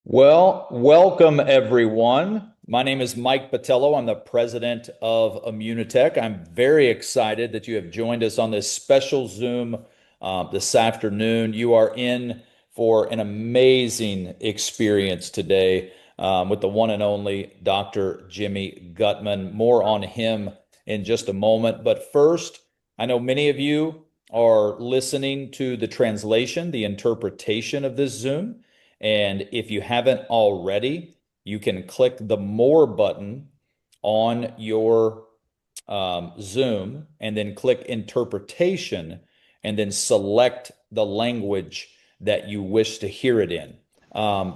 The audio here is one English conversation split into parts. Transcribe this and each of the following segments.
Well, welcome everyone. My name is Mike Patello. I'm the president of Immunotec. I'm very excited that you have joined us on this special Zoom this afternoon. You are in for an amazing experience today with the one and only Dr. Jimmy Gutman. More on him in just a moment. But first, I know many of you are listening to the translation, the interpretation of this Zoom. And if you haven't already, you can click the More button on your Zoom and then click Interpretation and then select the language that you wish to hear it in.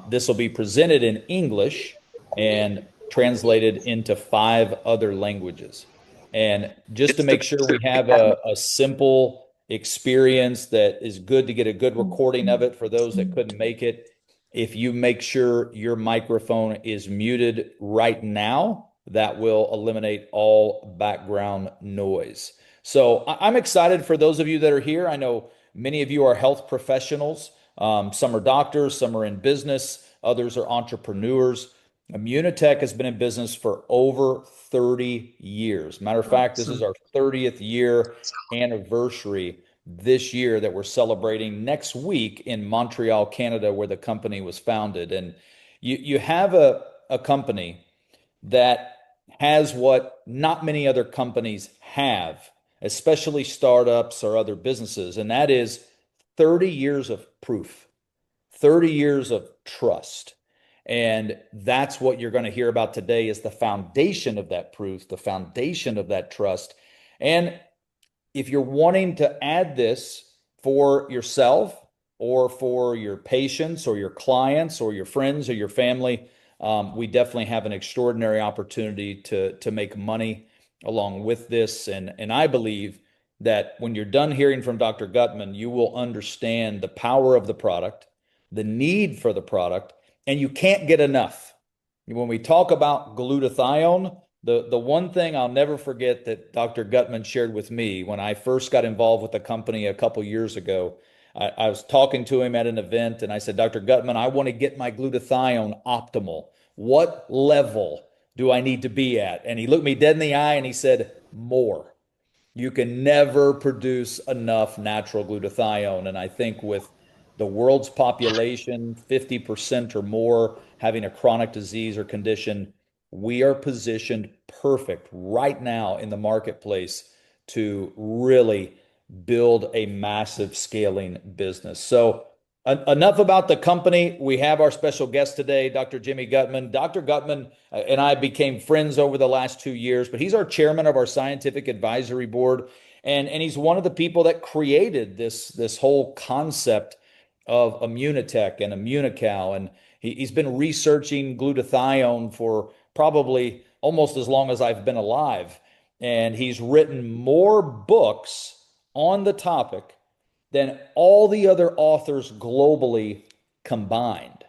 This will be presented in English and translated into five other languages. And just to make sure we have a simple experience that is good to get a good recording of it for those that couldn't make it, if you make sure your microphone is muted right now, that will eliminate all background noise. So I'm excited for those of you that are here. I know many of you are health professionals. Some are doctors, some are in business, others are entrepreneurs. Immunotec has been in business for over 30 years. Matter of fact, this is our 30th year anniversary this year that we're celebrating next week in Montreal, Canada, where the company was founded. And you have a company that has what not many other companies have, especially startups or other businesses, and that is 30 years of proof, 30 years of trust. And that's what you're going to hear about today is the foundation of that proof, the foundation of that trust. And if you're wanting to add this for yourself or for your patients or your clients or your friends or your family, we definitely have an extraordinary opportunity to make money along with this. And I believe that when you're done hearing from Dr. Gutman, you will understand the power of the product, the need for the product, and you can't get enough. When we talk about glutathione, the one thing I'll never forget that Dr. Gutman shared with me when I first got involved with the company a couple years ago, I was talking to him at an event and I said, Dr. Gutman, I want to get my glutathione optimal. What level do I need to be at? And he looked me dead in the eye and he said, more. You can never produce enough natural glutathione. And I think with the world's population, 50% or more having a chronic disease or condition, we are positioned perfect right now in the marketplace to really build a massive scaling business. So, enough about the company. We have our special guest today, Dr. Jimmy Gutman. Dr. Gutman and I became friends over the last 2 years, but he's our chairman of our scientific advisory board. And he's one of the people that created this whole concept of Immunotec and Immunocal. And he's been researching glutathione for probably almost as long as I've been alive. And he's written more books on the topic than all the other authors globally combined.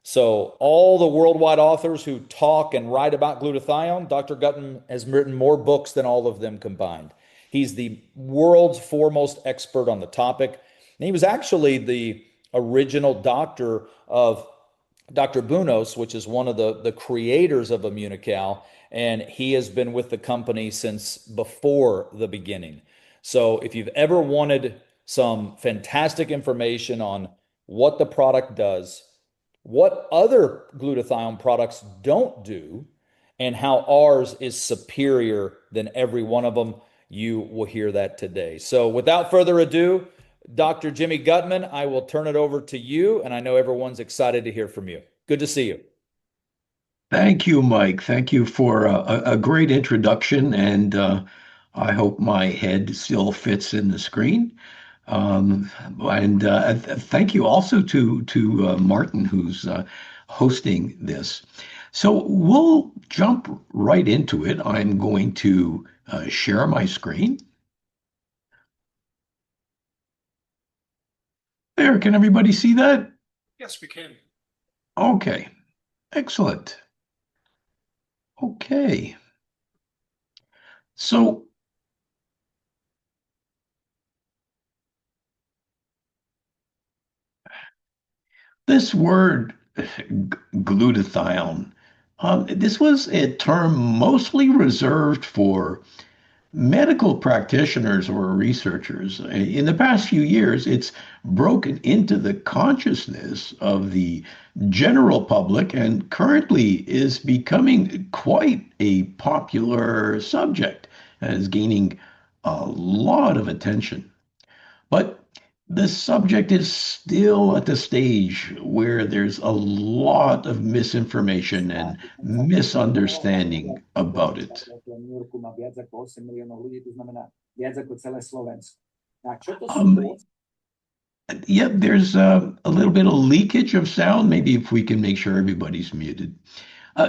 So, all the worldwide authors who talk and write about glutathione, Dr. Gutman has written more books than all of them combined. He's the world's foremost expert on the topic. And he was actually the original doctor of Dr. Bunos, which is one of the creators of Immunocal, and he has been with the company since before the beginning. So if you've ever wanted some fantastic information on what the product does, what other glutathione products don't do, and how ours is superior than every one of them, you will hear that today. So without further ado, Dr. Jimmy Gutman, I will turn it over to you, and I know everyone's excited to hear from you. Good to see you. Thank you, Mike. Thank you for a great introduction, and I hope my head still fits in the screen. And thank you also to Martin, who's hosting this. So we'll jump right into it. I'm going to share my screen. There, can everybody see that? Yes, we can. Okay, excellent. Okay, so this word Glutathione. This was a term mostly reserved for medical practitioners or researchers. In the past few years, it's broken into the consciousness of the general public and currently is becoming quite a popular subject and is gaining a lot of attention. But the subject is still at the stage where there's a lot of misinformation and misunderstanding about it. Um, yeah, there's a little bit of leakage of sound. Maybe if we can make sure everybody's muted.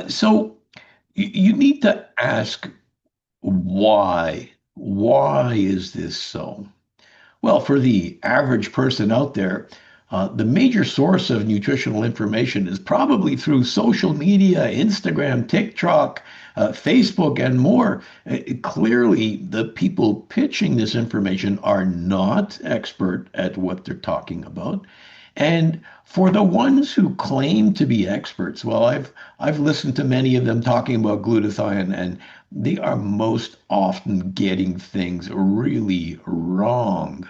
So you need to ask why. Why is this so? Well, for the average person out there, the major source of nutritional information is probably through social media, Instagram, TikTok, Facebook, and more. Clearly, the people pitching this information are not expert at what they're talking about. And for the ones who claim to be experts, well, I've listened to many of them talking about glutathione, and they are most often getting things really wrong.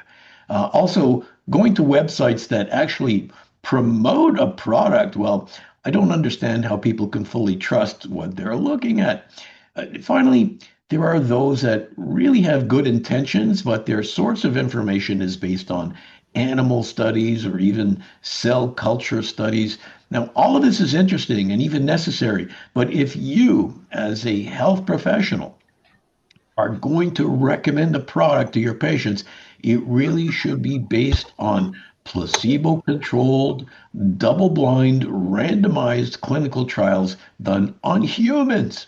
Also, going to websites that actually promote a product, well, I don't understand how people can fully trust what they're looking at. Finally, there are those that really have good intentions, but their source of information is based on animal studies or even cell culture studies. Now, all of this is interesting and even necessary, but if you, as a health professional, are going to recommend a product to your patients, it really should be based on placebo controlled, double blind, randomized clinical trials done on humans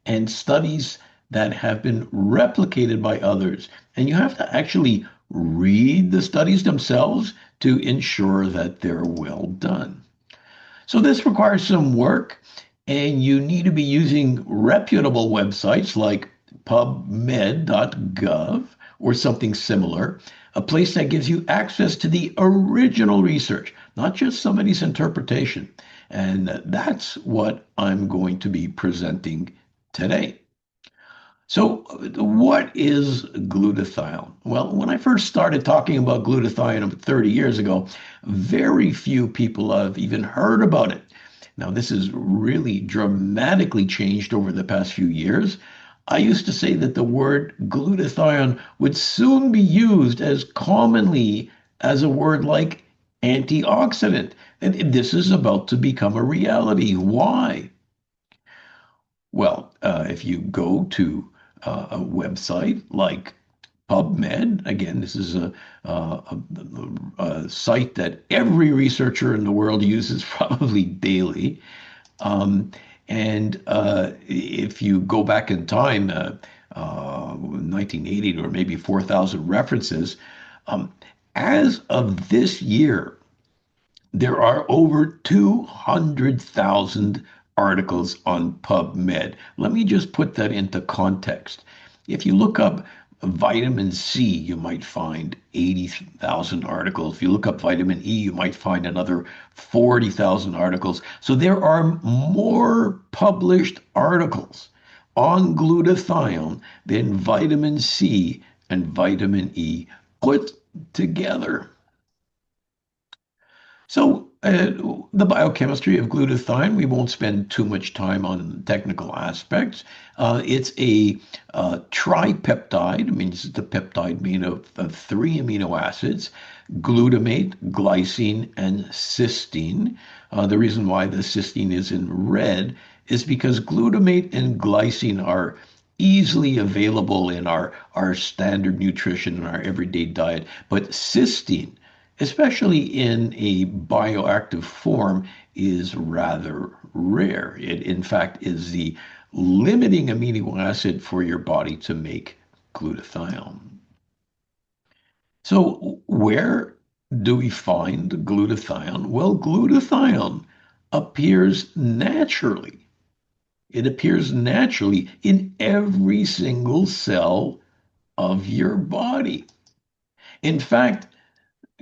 and studies that have been replicated by others. And you have to actually read the studies themselves to ensure that they're well done. So this requires some work, and you need to be using reputable websites like pubmed.gov or something similar, a place that gives you access to the original research, not just somebody's interpretation. And that's what I'm going to be presenting today. So, what is glutathione? Well, when I first started talking about glutathione 30 years ago, very few people have even heard about it. Now, this has really dramatically changed over the past few years. I used to say that the word glutathione would soon be used as commonly as a word like antioxidant. And this is about to become a reality. Why? Well, if you go to a website like PubMed, again, this is a site that every researcher in the world uses probably daily. Um, and if you go back in time, 1980 or maybe 4,000 references, um, as of this year, there are over 200,000 articles on PubMed. Let me just put that into context. If you look up vitamin C, you might find 80,000 articles. If you look up vitamin E, you might find another 40,000 articles. So there are more published articles on glutathione than vitamin C and vitamin E put together. So, the biochemistry of glutathione, we won't spend too much time on technical aspects. It's a tripeptide. I mean, this is the peptide made of three amino acids: glutamate, glycine, and cysteine. The reason why the cysteine is in red is because glutamate and glycine are easily available in our standard nutrition and our everyday diet, but cysteine, especially in a bioactive form, is rather rare. It, in fact, is the limiting amino acid for your body to make glutathione. So, where do we find glutathione? Well, glutathione appears naturally. It appears naturally in every single cell of your body. In fact,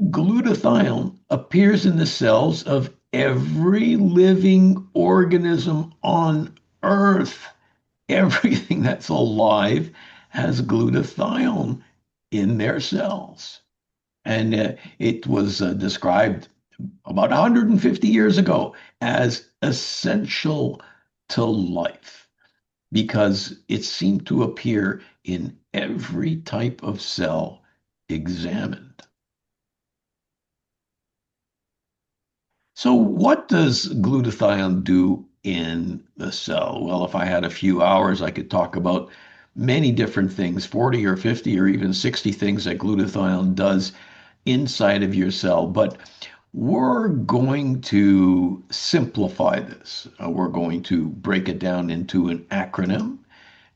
glutathione appears in the cells of every living organism on Earth, everything that's alive has glutathione in their cells. And it was described about 150 years ago as essential to life because it seemed to appear in every type of cell examined. So, what does glutathione do in the cell? Well, if I had a few hours, I could talk about many different things, 40 or 50 or even 60 things that glutathione does inside of your cell. But we're going to simplify this. We're going to break it down into an acronym,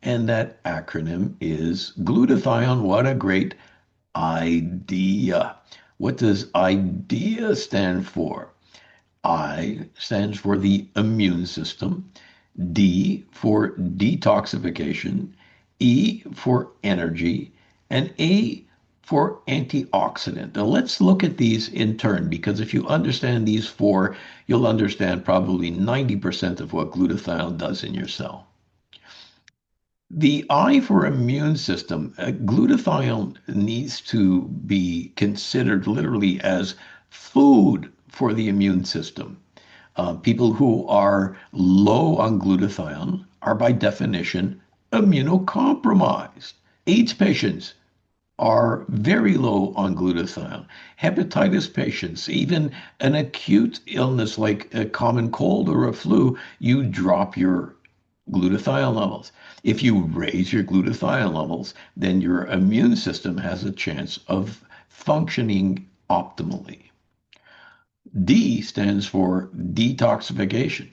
and that acronym is glutathione. What a great idea. What does IDEA stand for? I stands for the immune system, D for detoxification, E for energy, and A for antioxidant. Now let's look at these in turn because if you understand these four, you'll understand probably 90% of what glutathione does in your cell. The I for immune system, glutathione needs to be considered literally as food for the immune system. People who are low on glutathione are by definition immunocompromised. AIDS patients are very low on glutathione. Hepatitis patients, even an acute illness like a common cold or a flu, you drop your glutathione levels. If you raise your glutathione levels, then your immune system has a chance of functioning optimally. D stands for detoxification.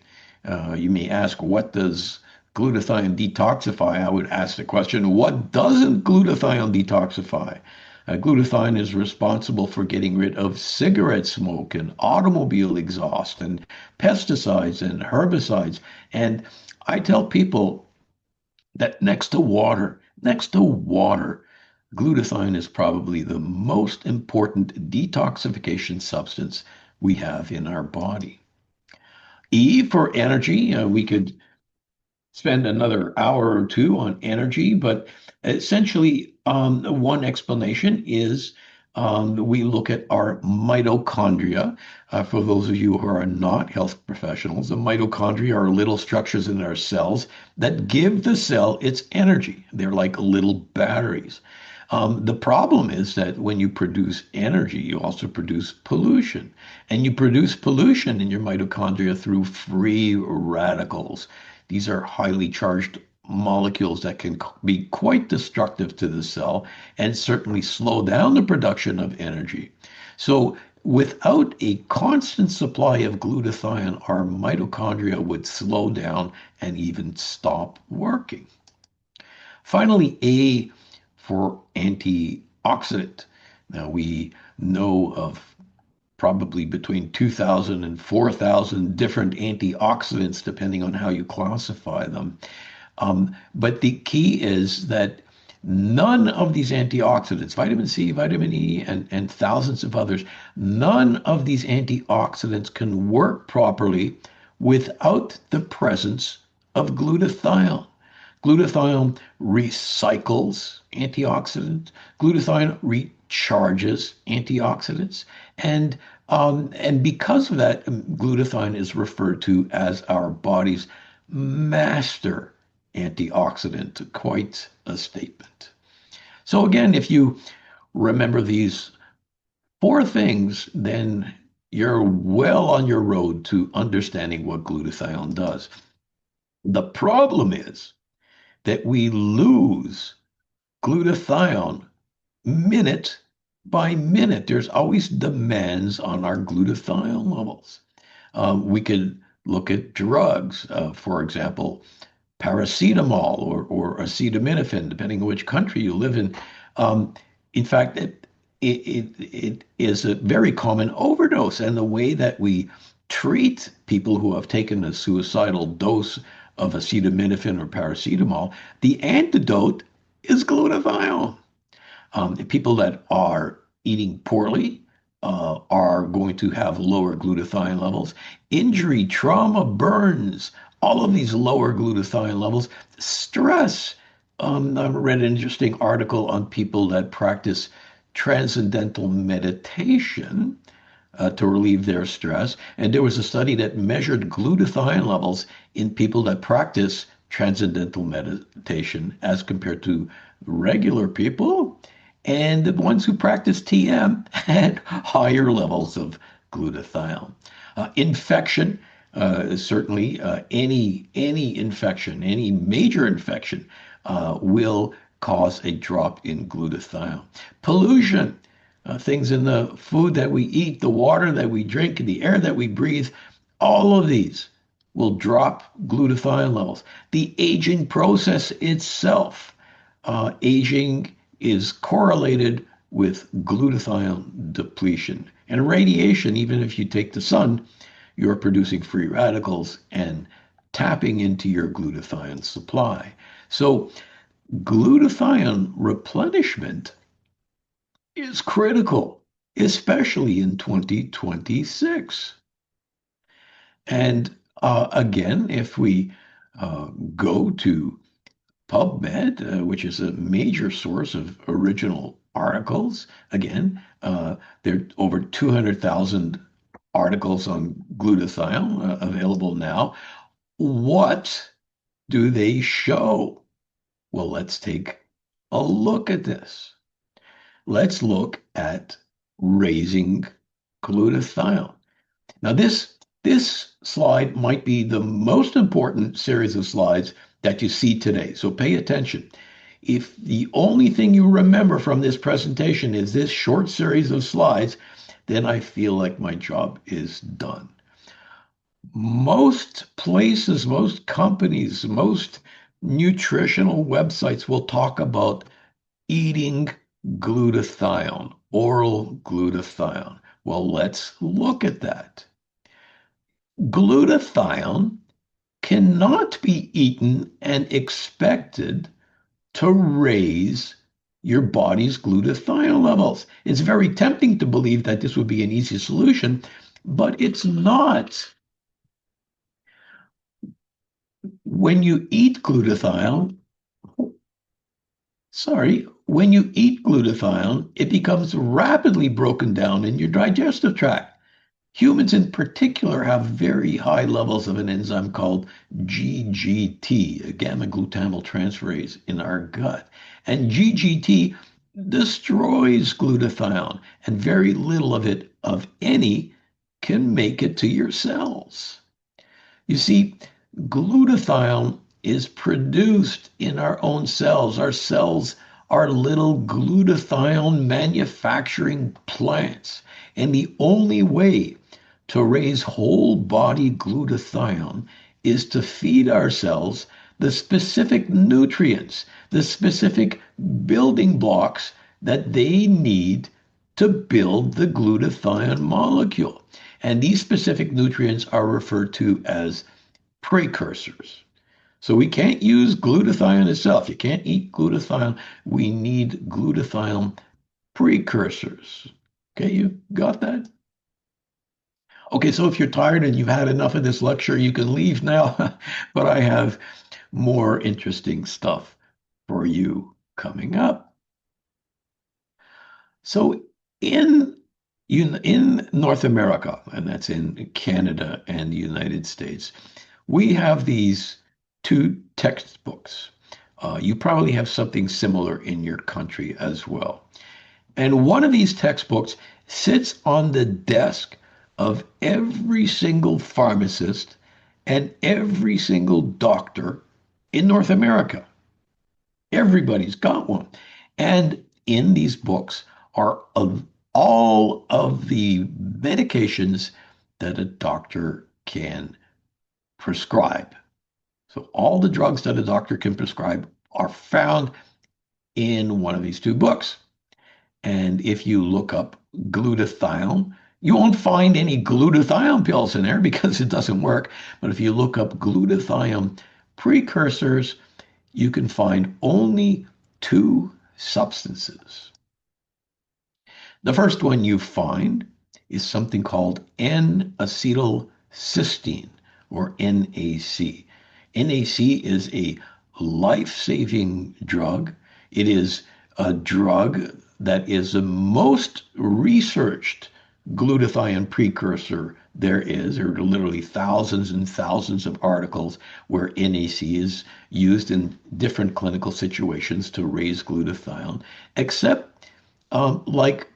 You may ask, what does glutathione detoxify? I would ask the question, what doesn't glutathione detoxify? Glutathione is responsible for getting rid of cigarette smoke and automobile exhaust and pesticides and herbicides. And I tell people that next to water, glutathione is probably the most important detoxification substance we have in our body. E for energy, we could spend another hour or two on energy, but essentially, one explanation is we look at our mitochondria. For those of you who are not health professionals, the mitochondria are little structures in our cells that give the cell its energy. They're like little batteries. The problem is that when you produce energy, you also produce pollution. And you produce pollution in your mitochondria through free radicals. These are highly charged molecules that can be quite destructive to the cell and certainly slow down the production of energy. So, without a constant supply of glutathione, our mitochondria would slow down and even stop working. Finally, A for antioxidant. Now, we know of probably between 2,000 and 4,000 different antioxidants, depending on how you classify them. But the key is that none of these antioxidants, vitamin C, vitamin E, and thousands of others, none of these antioxidants can work properly without the presence of glutathione. Glutathione recycles antioxidants. Glutathione recharges antioxidants. And because of that, glutathione is referred to as our body's master antioxidant. Quite a statement. So again, if you remember these four things, then you're well on your road to understanding what glutathione does. The problem is that we lose glutathione minute by minute. There's always demands on our glutathione levels. We could look at drugs, for example, paracetamol or acetaminophen, depending on which country you live in. In fact, it is a very common overdose. And the way that we treat people who have taken a suicidal dose of acetaminophen or paracetamol, the antidote is glutathione. People that are eating poorly, are going to have lower glutathione levels. Injury, trauma, burns, all of these lower glutathione levels. Stress. I read an interesting article on people that practice transcendental meditation to relieve their stress. And there was a study that measured glutathione levels in people that practice transcendental meditation as compared to regular people. And the ones who practice TM had higher levels of glutathione. Infection, certainly any infection, any major infection will cause a drop in glutathione. Pollution, things in the food that we eat, the water that we drink, the air that we breathe, all of these will drop glutathione levels. The aging process itself, aging is correlated with glutathione depletion. And radiation, even if you take the sun, you're producing free radicals and tapping into your glutathione supply. So glutathione replenishment is critical, especially in 2026. And again, if we go to PubMed, which is a major source of original articles, again, there are over 200,000 articles on glutathione available now. What do they show? Well, let's take a look at this. Let's look at raising glutathione. Now, this slide might be the most important series of slides that you see today. So pay attention. If the only thing you remember from this presentation is this short series of slides, then I feel like my job is done. Most places, most companies, most nutritional websites will talk about eating glutathione, oral glutathione. Well, let's look at that. Glutathione cannot be eaten and expected to raise your body's glutathione levels. It's very tempting to believe that this would be an easy solution, but it's not. When you eat glutathione, when you eat glutathione, it becomes rapidly broken down in your digestive tract. Humans in particular have very high levels of an enzyme called GGT, a gamma glutamyl in our gut. And GGT destroys glutathione, and very little of it, of any, can make it to your cells. You see, glutathione is produced in our own cells. Our cells are little glutathione manufacturing plants. And the only way to raise whole body glutathione is to feed our cells the specific nutrients, the specific building blocks that they need to build the glutathione molecule. And these specific nutrients are referred to as precursors. So we can't use glutathione itself. You can't eat glutathione. We need glutathione precursors. Okay, you got that? Okay, so if you're tired and you've had enough of this lecture, you can leave now, but I have more interesting stuff for you coming up. So in North America, and that's in Canada and the United States, we have these two textbooks. You probably have something similar in your country as well. And one of these textbooks sits on the desk of every single pharmacist and every single doctor in North America. Everybody's got one. And in these books are of all of the medications that a doctor can prescribe. So all the drugs that a doctor can prescribe are found in one of these two books. And if you look up glutathione, you won't find any glutathione pills in there because it doesn't work. But if you look up glutathione precursors, you can find only two substances. The first one you find is something called N-acetylcysteine, or NAC. NAC is a life-saving drug. It is a drug that is the most researched glutathione precursor there is. There are literally thousands and thousands of articles where NAC is used in different clinical situations to raise glutathione, except like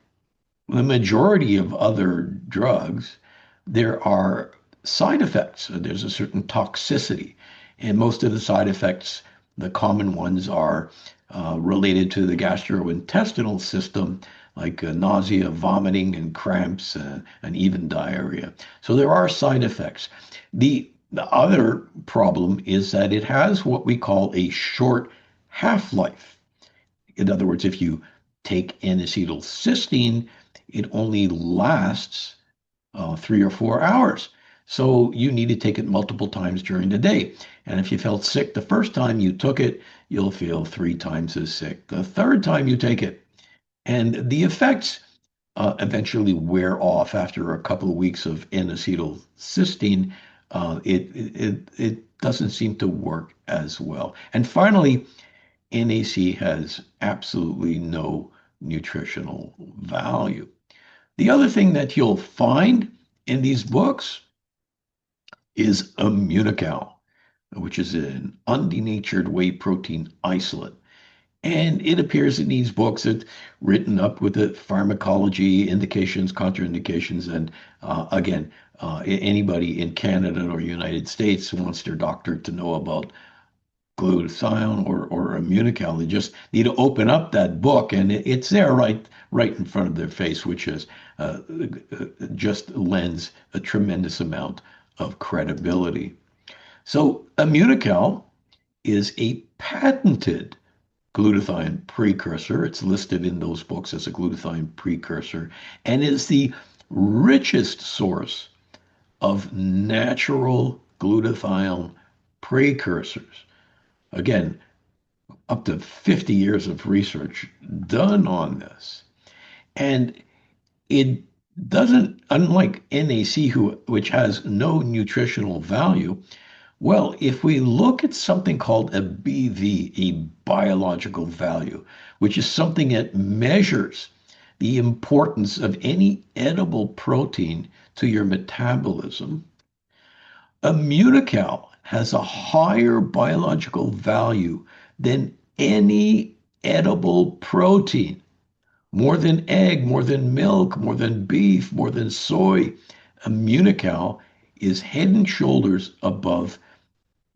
the majority of other drugs, there are side effects. There's a certain toxicity. And most of the side effects, the common ones, are related to the gastrointestinal system, like nausea, vomiting, and cramps, and even diarrhea. So there are side effects. The other problem is that it has what we call a short half-life. In other words, if you take N-acetylcysteine, it only lasts 3 or 4 hours. So you need to take it multiple times during the day. And if you felt sick the first time you took it, you'll feel 3 times as sick the third time you take it. And the effects eventually wear off after a couple of weeks of N-acetylcysteine. It doesn't seem to work as well. And finally, NAC has absolutely no nutritional value. The other thing that you'll find in these books is Immunocal, which is an undenatured whey protein isolate. And it appears in these books it's written up with the pharmacology, indications, contraindications, and again, anybody in Canada or United States who wants their doctor to know about glutathione or Immunocal. They just need to open up that book, and it's there right in front of their face, which is just lends a tremendous amount of credibility. So Immunocal is a patented glutathione precursor. It's listed in those books as a glutathione precursor, and is the richest source of natural glutathione precursors. Again, up to 50 years of research done on this. And it doesn't, unlike NAC, which has no nutritional value, well, if we look at something called a BV, a biological value, which is something that measures the importance of any edible protein to your metabolism, Immunocal has a higher biological value than any edible protein, more than egg, more than milk, more than beef, more than soy. Immunocal is head and shoulders above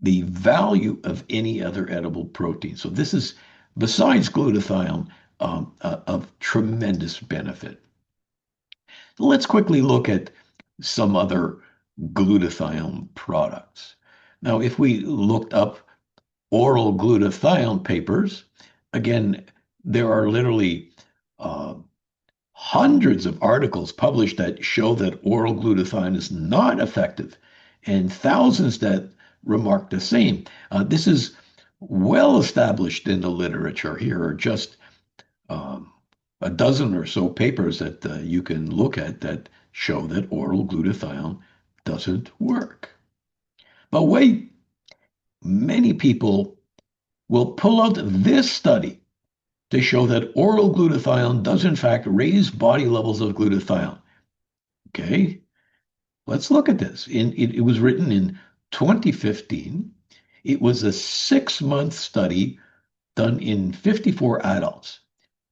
the value of any other edible protein. So this is, besides glutathione, of tremendous benefit. So let's quickly look at some other glutathione products. Now, if we looked up oral glutathione papers, again, there are literally uh, hundreds of articles published that show that oral glutathione is not effective, and thousands that remark the same. This is well established in the literature. Here are just um, a dozen or so papers that you can look at that show that oral glutathione doesn't work. But wait, many people will pull out this study to show that oral glutathione does in fact raise body levels of glutathione. Okay, let's look at this. It was written in 2015. It was a 6-month study done in 54 adults.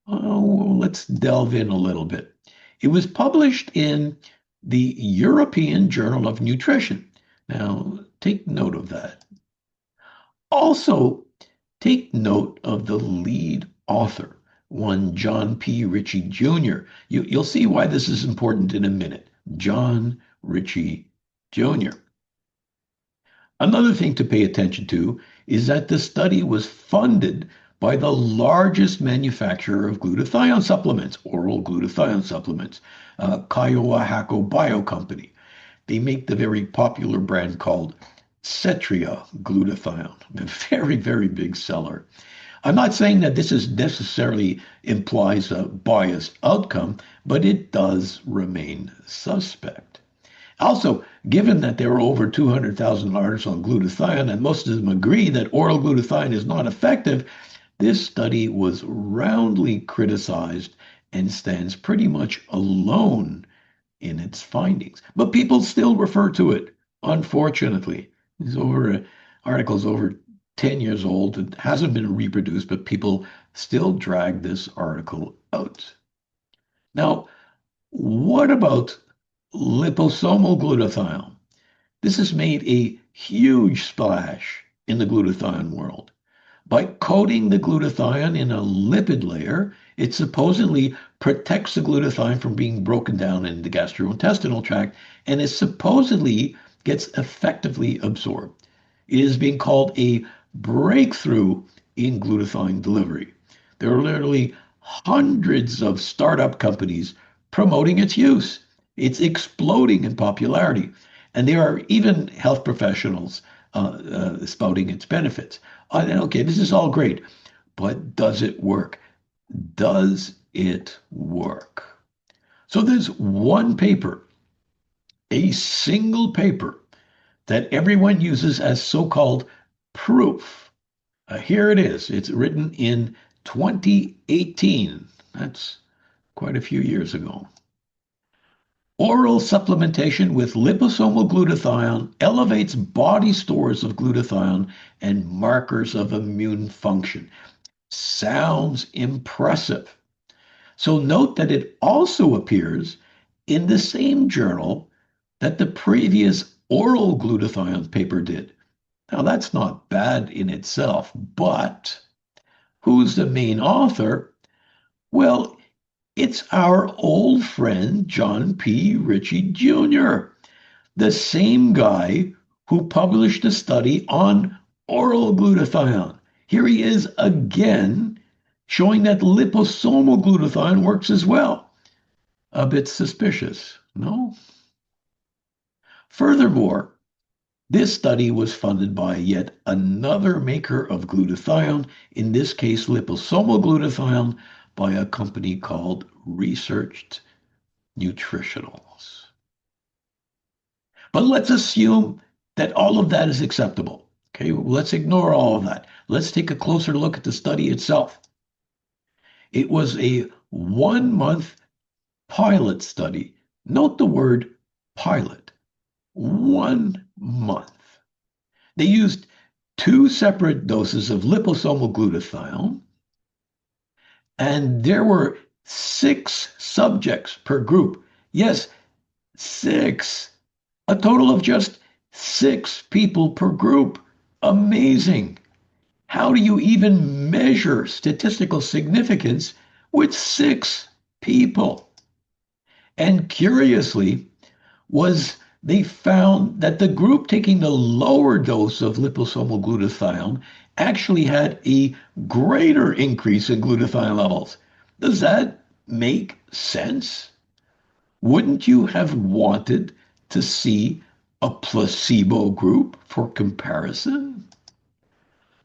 Oh, let's delve in a little bit. It was published in the European Journal of Nutrition. Now, take note of that. Also, take note of the lead author, one John P. Ritchie Jr. You'll see why this is important in a minute. John Ritchie Jr. Another thing to pay attention to is that the study was funded by the largest manufacturer of glutathione supplements, oral glutathione supplements, Kiowa Hakko Bio Company. They make the very popular brand called Cetria glutathione, a very, very big seller. I'm not saying that this is necessarily implies a biased outcome, but it does remain suspect. Also, given that there are over 200,000 articles on glutathione and most of them agree that oral glutathione is not effective, this study was roundly criticized and stands pretty much alone in its findings. But people still refer to it, unfortunately. These articles over 10 years old. It hasn't been reproduced, but people still drag this article out. Now, what about liposomal glutathione? This has made a huge splash in the glutathione world. By coating the glutathione in a lipid layer, it supposedly protects the glutathione from being broken down in the gastrointestinal tract and it supposedly gets effectively absorbed. It is being called a breakthrough in glutathione delivery. There are literally hundreds of startup companies promoting its use. It's exploding in popularity. And there are even health professionals spouting its benefits. Okay, this is all great, but does it work? Does it work? So there's one paper, a single paper that everyone uses as so-called proof. Here it is. It's written in 2018. That's quite a few years ago. Oral supplementation with liposomal glutathione elevates body stores of glutathione and markers of immune function. Sounds impressive. So note that it also appears in the same journal that the previous oral glutathione paper did. Now, that's not bad in itself, but who's the main author? Well, it's our old friend John P. Ritchie Jr., the same guy who published a study on oral glutathione. Here he is again showing that liposomal glutathione works as well. A bit suspicious, no? Furthermore, this study was funded by yet another maker of glutathione, in this case liposomal glutathione, by a company called Researched Nutritionals. But let's assume that all of that is acceptable. Okay, let's ignore all of that. Let's take a closer look at the study itself. It was a 1 month pilot study. Note the word pilot. 1 month. They used two separate doses of liposomal glutathione, and there were 6 subjects per group. Yes, 6. A total of just 6 people per group. Amazing. How do you even measure statistical significance with 6 people? And curiously, was they found that the group taking the lower dose of liposomal glutathione actually had a greater increase in glutathione levels. Does that make sense? Wouldn't you have wanted to see a placebo group for comparison?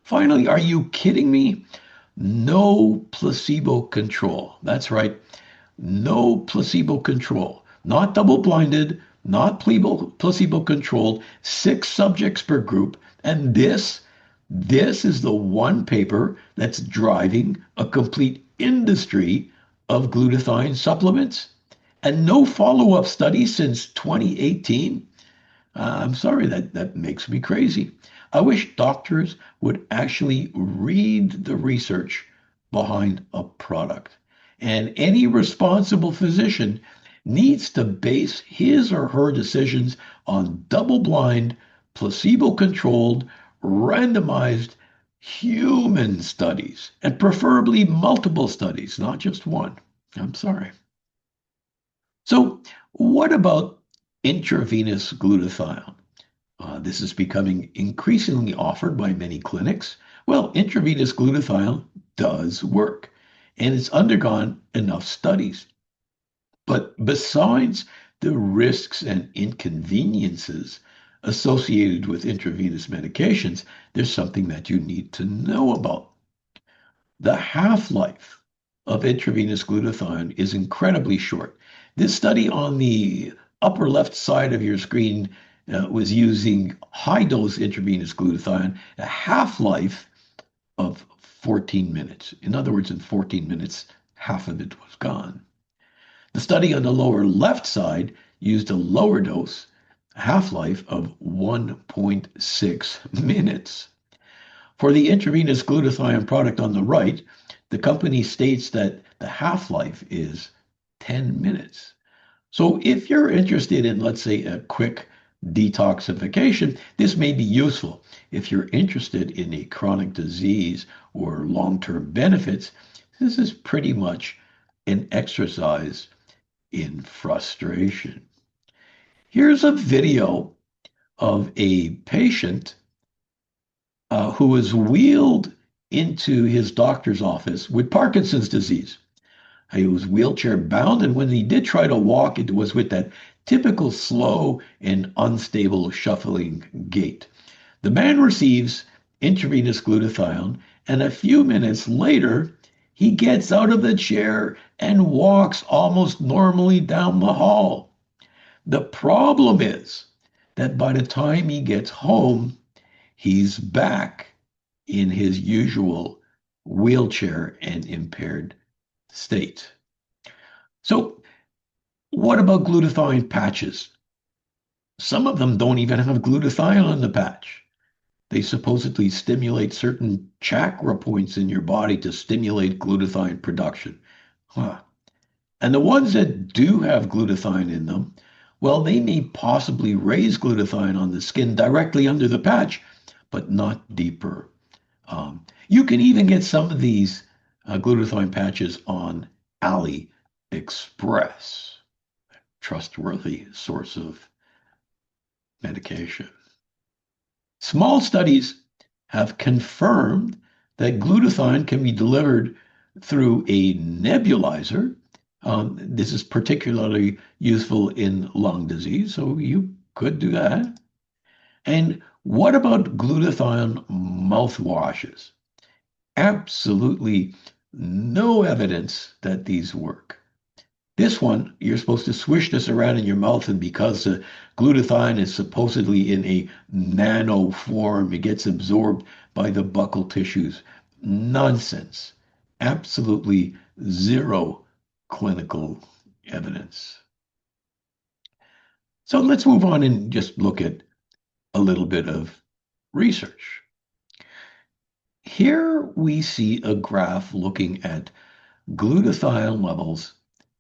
Finally, are you kidding me? No placebo control. That's right. No placebo control. Not double blinded, not placebo controlled, 6 subjects per group. And this is the one paper that's driving a complete industry of glutathione supplements. And no follow-up study since 2018. I'm sorry, that makes me crazy. I wish doctors would actually read the research behind a product. And any responsible physician needs to base his or her decisions on double-blind, placebo-controlled, randomized human studies, and preferably multiple studies, not just one. I'm sorry. So, what about intravenous glutathione? This is becoming increasingly offered by many clinics. Well, intravenous glutathione does work, and it's undergone enough studies. But besides the risks and inconveniences associated with intravenous medications, there's something that you need to know about. The half-life of intravenous glutathione is incredibly short. This study on the upper left side of your screen was using high-dose intravenous glutathione, a half-life of 14 minutes. In other words, in 14 minutes, half of it was gone. The study on the lower left side used a lower dose, half-life of 1.6 minutes. For the intravenous glutathione product on the right, the company states that the half-life is 10 minutes. So if you're interested in, let's say, a quick detoxification, this may be useful. If you're interested in a chronic disease or long-term benefits, this is pretty much an exercise in frustration. Here's a video of a patient who was wheeled into his doctor's office with Parkinson's disease. He was wheelchair bound, and when he did try to walk, it was with that typical slow and unstable shuffling gait. The man receives intravenous glutathione, and a few minutes later, he gets out of the chair and walks almost normally down the hall. The problem is that by the time he gets home, he's back in his usual wheelchair and impaired state. So, what about glutathione patches? Some of them don't even have glutathione in the patch. They supposedly stimulate certain chakra points in your body to stimulate glutathione production. Huh. And the ones that do have glutathione in them, well, they may possibly raise glutathione on the skin directly under the patch, but not deeper. You can even get some of these glutathione patches on AliExpress, trustworthy source of medication. Small studies have confirmed that glutathione can be delivered through a nebulizer. This is particularly useful in lung disease, so you could do that. And what about glutathione mouthwashes? Absolutely no evidence that these work. This one, you're supposed to swish this around in your mouth, and because the glutathione is supposedly in a nano form, it gets absorbed by the buccal tissues. Nonsense. Absolutely zero clinical evidence. So let's move on and just look at a little bit of research. Here we see a graph looking at glutathione levels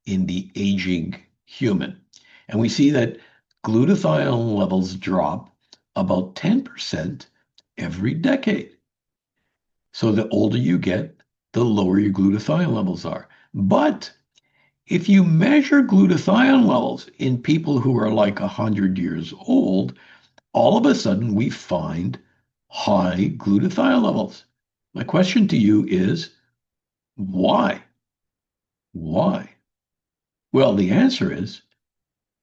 in the aging human. And we see that glutathione levels drop about 10% every decade. So the older you get, the lower your glutathione levels are. But if you measure glutathione levels in people who are like 100 years old, all of a sudden we find high glutathione levels. My question to you is, why? Why? Well, the answer is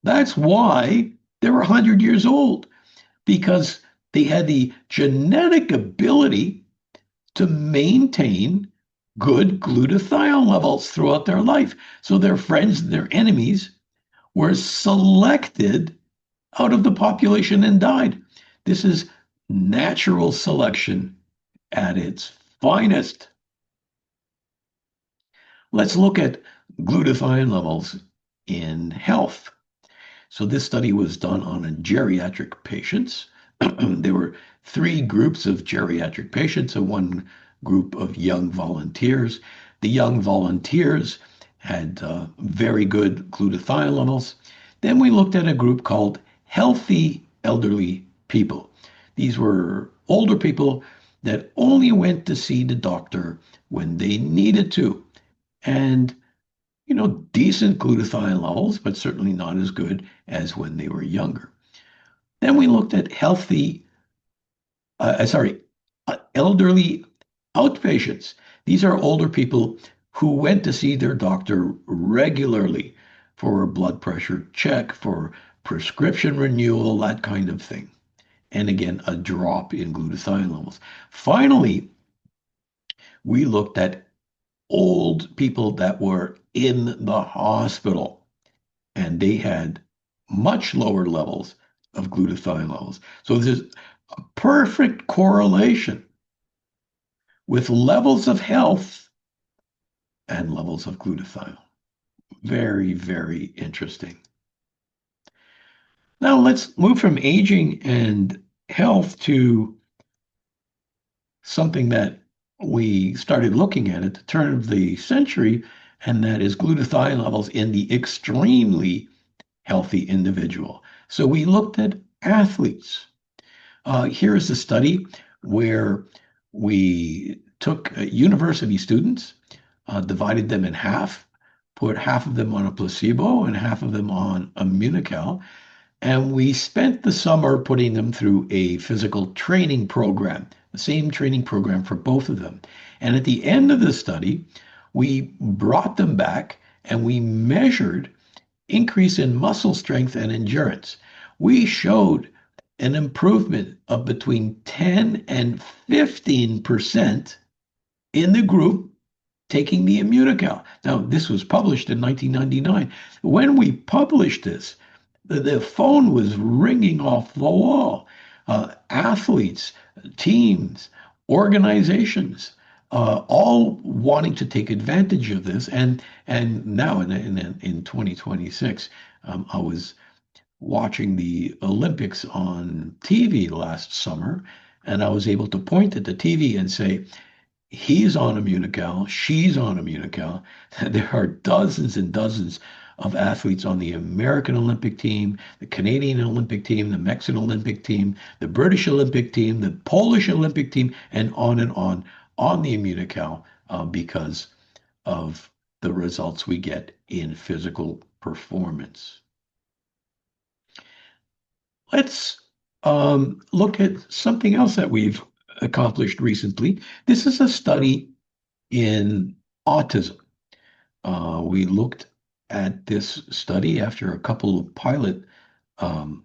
that's why they were 100 years old, because they had the genetic ability to maintain good glutathione levels throughout their life. So their friends and their enemies were selected out of the population and died. This is natural selection at its finest. Let's look at glutathione levels in health. So this study was done on geriatric patients. There were three groups of geriatric patients and one group of young volunteers. The young volunteers had very good glutathione levels. Then we looked at a group called healthy elderly people. These were older people that only went to see the doctor when they needed to. And decent glutathione levels, but certainly not as good as when they were younger. Then we looked at elderly outpatients. These are older people who went to see their doctor regularly for a blood pressure check, for prescription renewal, that kind of thing. And again, a drop in glutathione levels. Finally, We looked at old people that were in the hospital, and they had much lower levels of glutathione levels. So there's a perfect correlation with levels of health and levels of glutathione. Very, very interesting. Now let's move from aging and health to something that we started looking at the turn of the century, and that is glutathione levels in the extremely healthy individual. So we looked at athletes. Here is a study where we took university students, divided them in half, put half of them on a placebo and half of them on Immunocal, and we spent the summer putting them through a physical training program, the same training program for both of them. And at the end of the study, we brought them back and we measured increase in muscle strength and endurance. We showed an improvement of between 10 and 15% in the group taking the Immunocal. Now, this was published in 1999. When we published this, the phone was ringing off the wall. Athletes, teams, organizations, all wanting to take advantage of this. And now in 2026, I was watching the Olympics on TV last summer, and I was able to point at the TV and say, he's on Immunocal, she's on Immunocal. There are dozens and dozens of athletes on the American Olympic team, the Canadian Olympic team, the Mexican Olympic team, the British Olympic team, the Polish Olympic team, and on the Immunocal because of the results we get in physical performance. Let's look at something else that we've accomplished recently. This is a study in autism. We looked at this study after a couple of pilot um,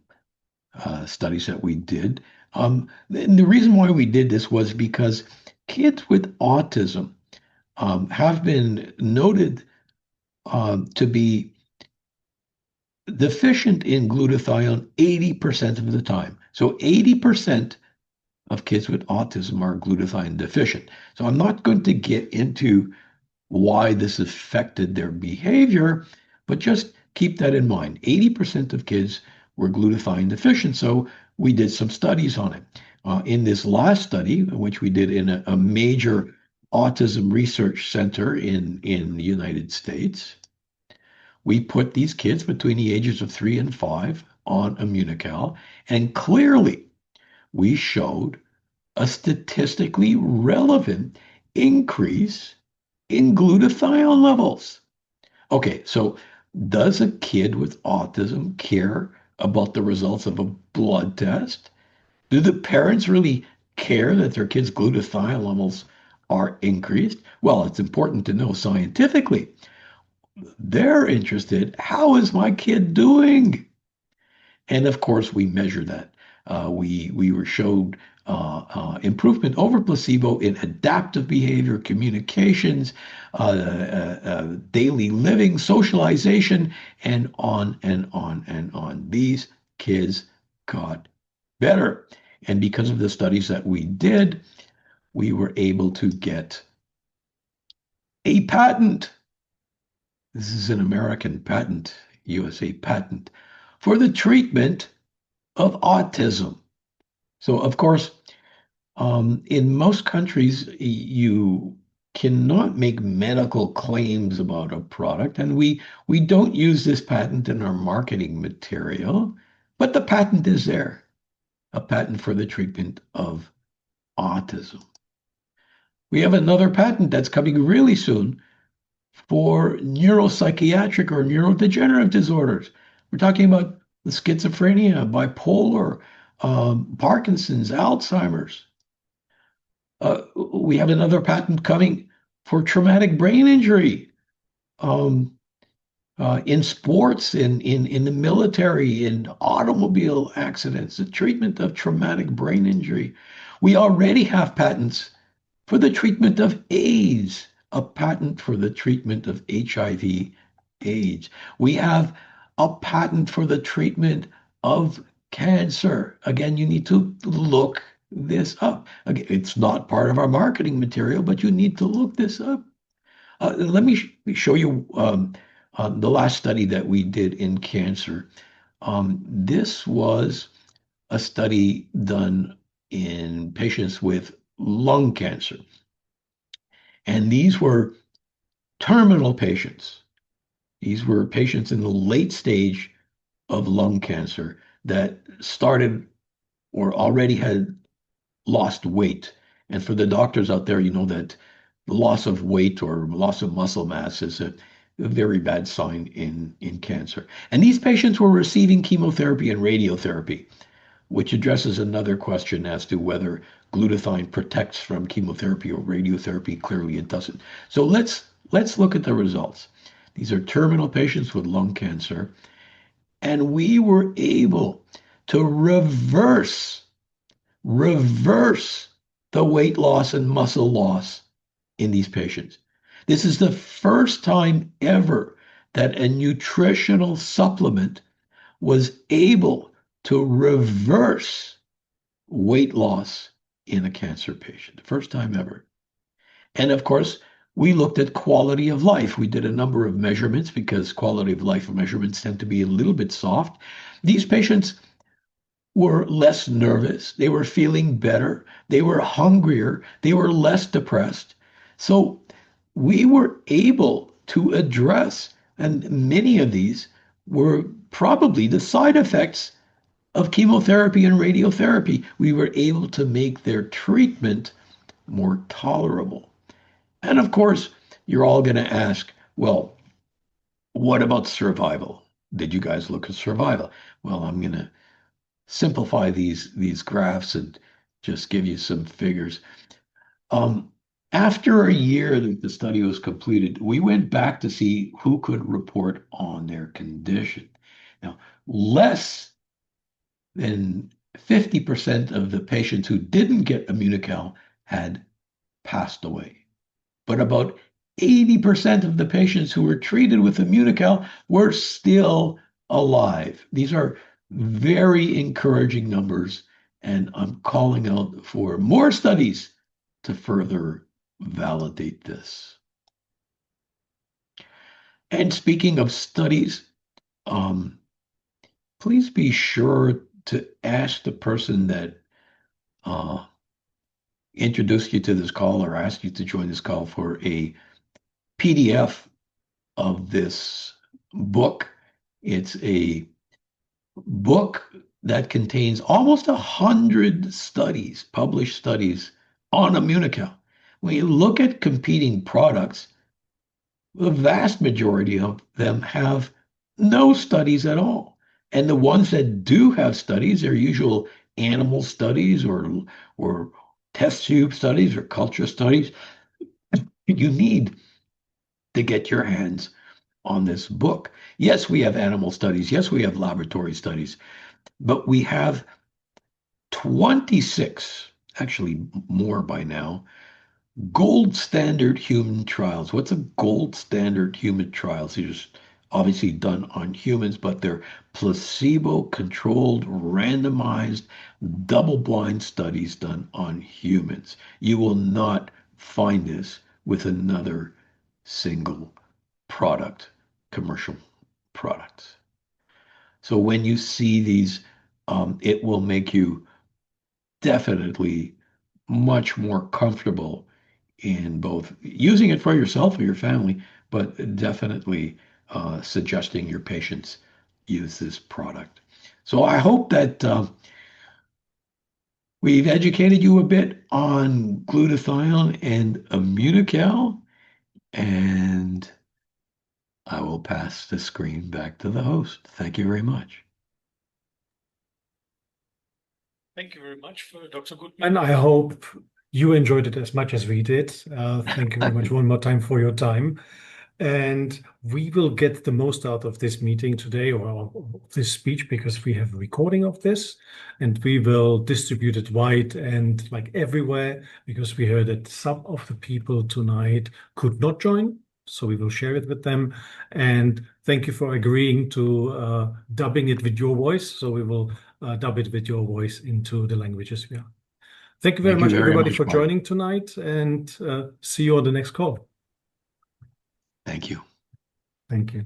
studies that we did. And the reason why we did this was because kids with autism have been noted to be deficient in glutathione 80% of the time. So 80% of kids with autism are glutathione deficient. So I'm not going to get into why this affected their behavior, but just keep that in mind. 80% of kids were glutathione deficient, so we did some studies on it. In this last study, which we did in a major autism research center in the United States, we put these kids between the ages of 3 and 5 on Immunocal, and clearly we showed a statistically relevant increase in glutathione levels. Okay, so does a kid with autism care about the results of a blood test? Do the parents really care that their kids' glutathione levels are increased? Well, it's important to know scientifically. They're interested, how is my kid doing? And of course, we measure that. We were showed improvement over placebo in adaptive behavior, communications, daily living, socialization, and on and on and on. These kids got better. And because of the studies that we did, we were able to get a patent. This is an American patent, USA patent, for the treatment of autism. So, of course, in most countries, you cannot make medical claims about a product, and we don't use this patent in our marketing material, but the patent is there, a patent for the treatment of autism. We have another patent that's coming really soon for neuropsychiatric or neurodegenerative disorders. We're talking about the schizophrenia, bipolar, Parkinson's, Alzheimer's. We have another patent coming for traumatic brain injury in sports, in the military, in automobile accidents, the treatment of traumatic brain injury. We already have patents for the treatment of AIDS, a patent for the treatment of HIV AIDS. We have a patent for the treatment of cancer. Again, you need to look this up. Again, it's not part of our marketing material, but you need to look this up. Let me show you the last study that we did in cancer. This was a study done in patients with lung cancer. And these were terminal patients. These were patients in the late stage of lung cancer that started or already had lost weight. And for the doctors out there, you know that the loss of weight or loss of muscle mass is a very bad sign in cancer. And these patients were receiving chemotherapy and radiotherapy, which addresses another question as to whether glutathione protects from chemotherapy or radiotherapy. Clearly, it doesn't. So let's look at the results. These are terminal patients with lung cancer, and we were able to reverse the weight loss and muscle loss in these patients. This is the first time ever that a nutritional supplement was able to reverse weight loss in a cancer patient. First time ever. And of course, we looked at quality of life. We did a number of measurements because quality of life measurements tend to be a little bit soft. These patients were less nervous. They were feeling better. They were hungrier. They were less depressed. So we were able to address, and many of these were probably the side effects of chemotherapy and radiotherapy. We were able to make their treatment more tolerable. And of course, you're all going to ask, well, what about survival? Did you guys look at survival? Well, I'm going to simplify these graphs and just give you some figures. Um, After a year that the study was completed, we went back to see who could report on their condition. Now, less than 50% of the patients who didn't get Immunocal had passed away. But about 80% of the patients who were treated with Immunocal were still alive. These are very encouraging numbers, and I'm calling out for more studies to further validate this. And speaking of studies, um, please be sure to ask the person that uh, introduced you to this call or asked you to join this call for a PDF of this book. It's a book that contains almost 100 studies, published studies on Immunocal. When you look at competing products, the vast majority of them have no studies at all. And the ones that do have studies are usual animal studies or test tube studies or culture studies. You need to get your hands on this book. Yes, we have animal studies. Yes, we have laboratory studies, but we have 26, actually more by now, gold standard human trials. What's a gold standard human trials? These are obviously done on humans, but they're placebo-controlled, randomized, double-blind studies done on humans. You will not find this with another single product, commercial products. So when you see these, it will make you definitely much more comfortable in both using it for yourself or your family, but definitely suggesting your patients use this product. So I hope that we've educated you a bit on glutathione and Immunocal, and I will pass the screen back to the host. Thank you very much. Thank you very much for Dr. Gutman. I hope you enjoyed it as much as we did. Thank you very much one more time for your time. And we will get the most out of this meeting today or this speech because we have a recording of this and we will distribute it wide and like everywhere because we heard that some of the people tonight could not join. So we will share it with them. And thank you for agreeing to dubbing it with your voice. So we will dub it with your voice into the languages we are. Thank you very Thank you much, very everybody, much, for Mike. joining tonight and see you on the next call. Thank you. Thank you.